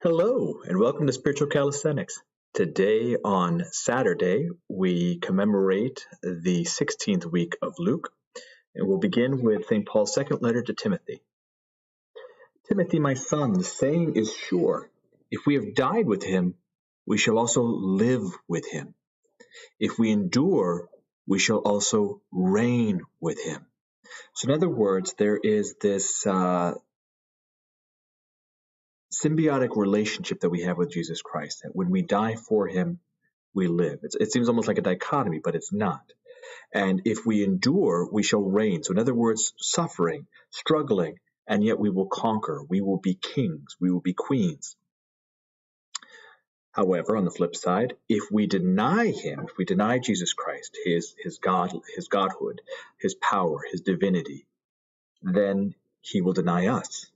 Hello, and welcome to Spiritual Calisthenics. Today, on Saturday, we commemorate the 16th week of Luke, and we'll begin with St. Paul's second letter to Timothy. Timothy, my son, the saying is sure. If we have died with him, we shall also live with him. If we endure, we shall also reign with him. So in other words, there is this symbiotic relationship that we have with Jesus Christ, that when we die for him, we live. It seems almost like a dichotomy, but it's not. And if we endure, we shall reign. So in other words, suffering, struggling, and yet we will conquer. We will be kings. We will be queens. However, on the flip side, if we deny him, if we deny Jesus Christ, his godhood, his power, his divinity, then he will deny us.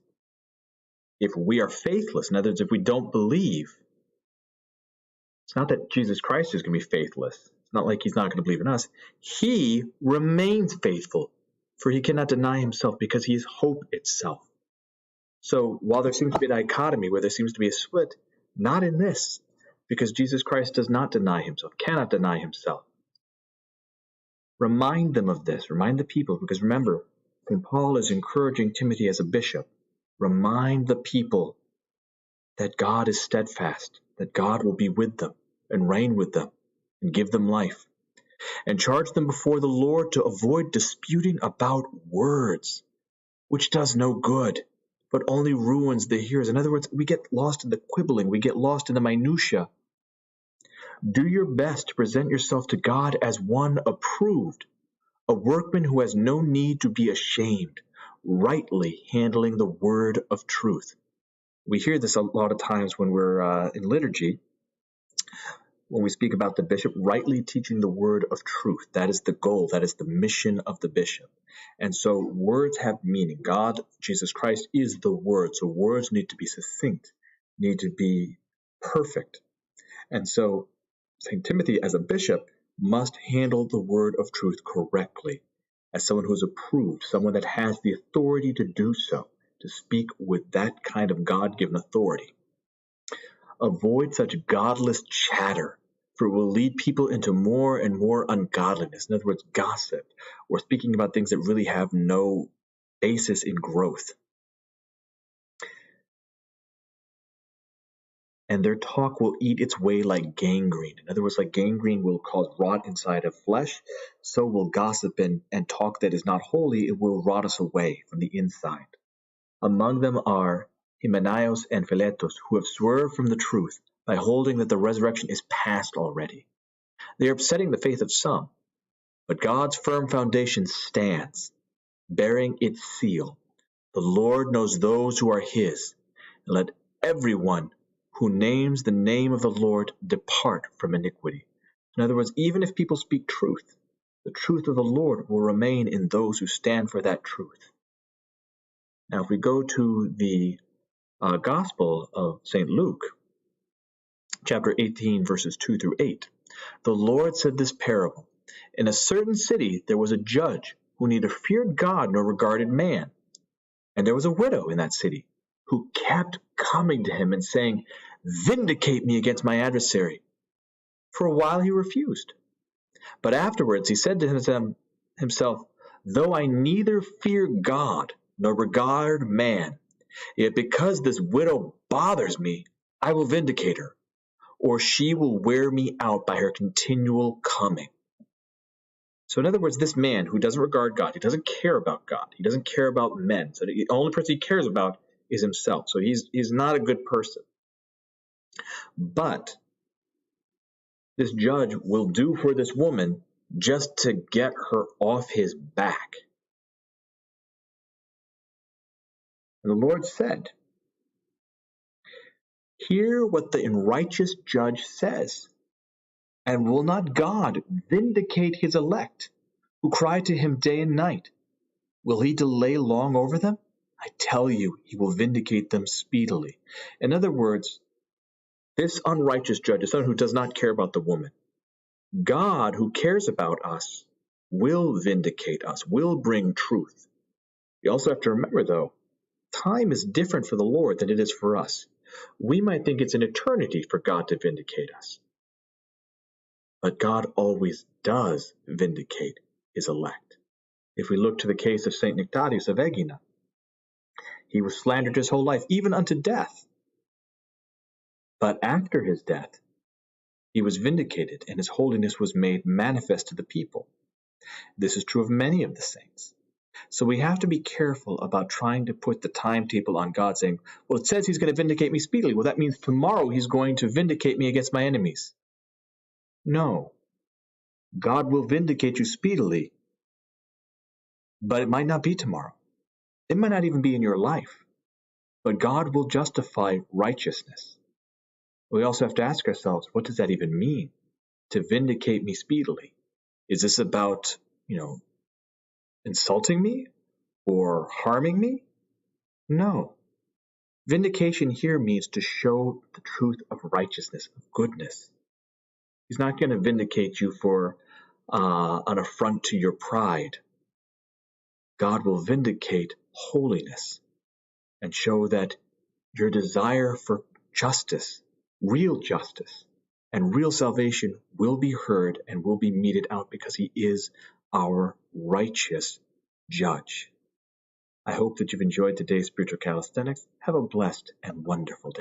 If we are faithless, in other words, if we don't believe, it's not that Jesus Christ is going to be faithless. It's not like he's not going to believe in us. He remains faithful, for he cannot deny himself because he is hope itself. So while there seems to be a dichotomy, where there seems to be a split, not in this, because Jesus Christ does not deny himself, cannot deny himself. Remind them of this. Remind the people, because remember, St. Paul is encouraging Timothy as a bishop. Remind the people that God is steadfast, that God will be with them and reign with them and give them life. And charge them before the Lord to avoid disputing about words, which does no good, but only ruins the hearers. In other words, we get lost in the quibbling, we get lost in the minutiae. Do your best to present yourself to God as one approved, a workman who has no need to be ashamed, rightly handling the word of truth. We hear this a lot of times when we're in liturgy, when we speak about the bishop rightly teaching the word of truth. That is the goal. That is the mission of the bishop. And so words have meaning. God, Jesus Christ, is the word. So words need to be succinct, need to be perfect. And so St. Timothy, as a bishop, must handle the word of truth correctly, as someone who's approved, someone that has the authority to do so, to speak with that kind of God-given authority. Avoid such godless chatter, for it will lead people into more and more ungodliness. In other words, gossip, or speaking about things that really have no basis in growth. And their talk will eat its way like gangrene. In other words, like gangrene will cause rot inside of flesh, so will gossip and talk that is not holy. It will rot us away from the inside. Among them are Hymenaeus and Philetus, who have swerved from the truth by holding that the resurrection is past already. They are upsetting the faith of some, but God's firm foundation stands, bearing its seal. The Lord knows those who are his, and let everyone who names the name of the Lord depart from iniquity. In other words, even if people speak truth, the truth of the Lord will remain in those who stand for that truth. Now, if we go to the Gospel of St. Luke, chapter 18, verses 2 through 8, the Lord said this parable. In a certain city there was a judge who neither feared God nor regarded man. And there was a widow in that city who kept coming to him and saying, "Vindicate me against my adversary." For a while he refused. But afterwards he said to himself, "Though I neither fear God nor regard man, yet because this widow bothers me, I will vindicate her, or she will wear me out by her continual coming." So in other words, this man who doesn't regard God, he doesn't care about God, he doesn't care about men. So the only person he cares about is himself. So he's not a good person. But this judge will do for this woman just to get her off his back. And the Lord said, "Hear what the unrighteous judge says. And will not God vindicate his elect, who cry to him day and night? Will he delay long over them? I tell you, he will vindicate them speedily." In other words, this unrighteous judge is someone who does not care about the woman. God, who cares about us, will vindicate us, will bring truth. You also have to remember, though, time is different for the Lord than it is for us. We might think it's an eternity for God to vindicate us. But God always does vindicate his elect. If we look to the case of St. Nectarius of Egina, he was slandered his whole life, even unto death. But after his death, he was vindicated, and his holiness was made manifest to the people. This is true of many of the saints. So we have to be careful about trying to put the timetable on God, saying, well, it says he's going to vindicate me speedily. Well, that means tomorrow he's going to vindicate me against my enemies. No. God will vindicate you speedily, but it might not be tomorrow. It might not even be in your life. But God will justify righteousness. We also have to ask ourselves, what does that even mean? To vindicate me speedily? Is this about, insulting me or harming me? No. Vindication here means to show the truth of righteousness, of goodness. He's not going to vindicate you for an affront to your pride. God will vindicate holiness and show that your desire for justice, real justice, and real salvation will be heard and will be meted out because he is our righteous judge. I hope that you've enjoyed today's spiritual calisthenics. Have a blessed and wonderful day.